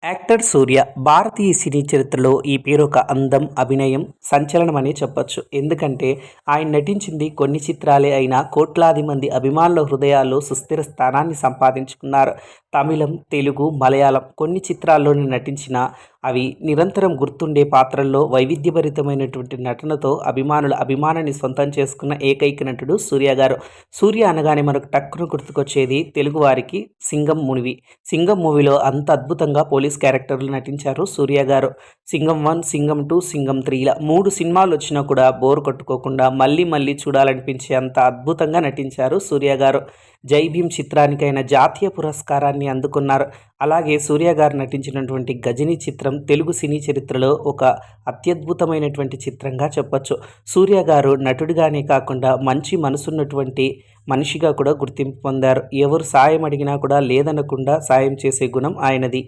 Actor సూర్య భారతీయ సినీ చరిత్రలో ఈ పేరు ఒక అందం, అభినయం, సంచలనమని చెప్పొచ్చు. ఎందుకంటే ఆయన నటించింది కొన్ని చిత్రాలే అయినా కోట్లాది మంది అభిమానుల హృదయాల్లో సుస్థిర స్థానాన్ని సంపాదించుకున్నారు. తమిళం, తెలుగు, మలయాళం కొన్ని చిత్రాల్లోనే నటించిన అవి నిరంతరం గుర్తుండే పాత్రల్లో వైవిధ్యభరితమైనటువంటి నటనతో అభిమానుల అభిమానాన్ని సొంతం చేసుకున్న ఏకైక నటుడు సూర్య గారు. సూర్య అనగానే మనకు టక్కున గుర్తుకొచ్చేది తెలుగు వారికి సింగం మూవీ. సింగం మూవీలో అంత అద్భుతంగా పోలీస్ క్యారెక్టర్లు నటించారు సూర్య గారు. సింగం 1, సింగం 2, సింగం 3 ఇలా 3 సినిమాలు వచ్చినా కూడా బోర్ కొట్టుకోకుండా మళ్ళీ మళ్ళీ చూడాలనిపించే అంత అద్భుతంగా నటించారు సూర్య గారు. జై భీమ్ చిత్రానికైన జాతీయ పురస్కారాన్ని అందుకున్నారు. అలాగే సూర్య గారు నటించినటువంటి గజనీ చిత్రం తెలుగు సినీ చరిత్రలో ఒక అత్యద్భుతమైనటువంటి చిత్రంగా చెప్పొచ్చు. సూర్య గారు నటుడిగానే కాకుండా మంచి మనసున్నటువంటి మనిషిగా కూడా గుర్తింపు పొందారు. ఎవరు సాయం అడిగినా కూడా లేదనకుండా సాయం చేసే గుణం ఆయనది.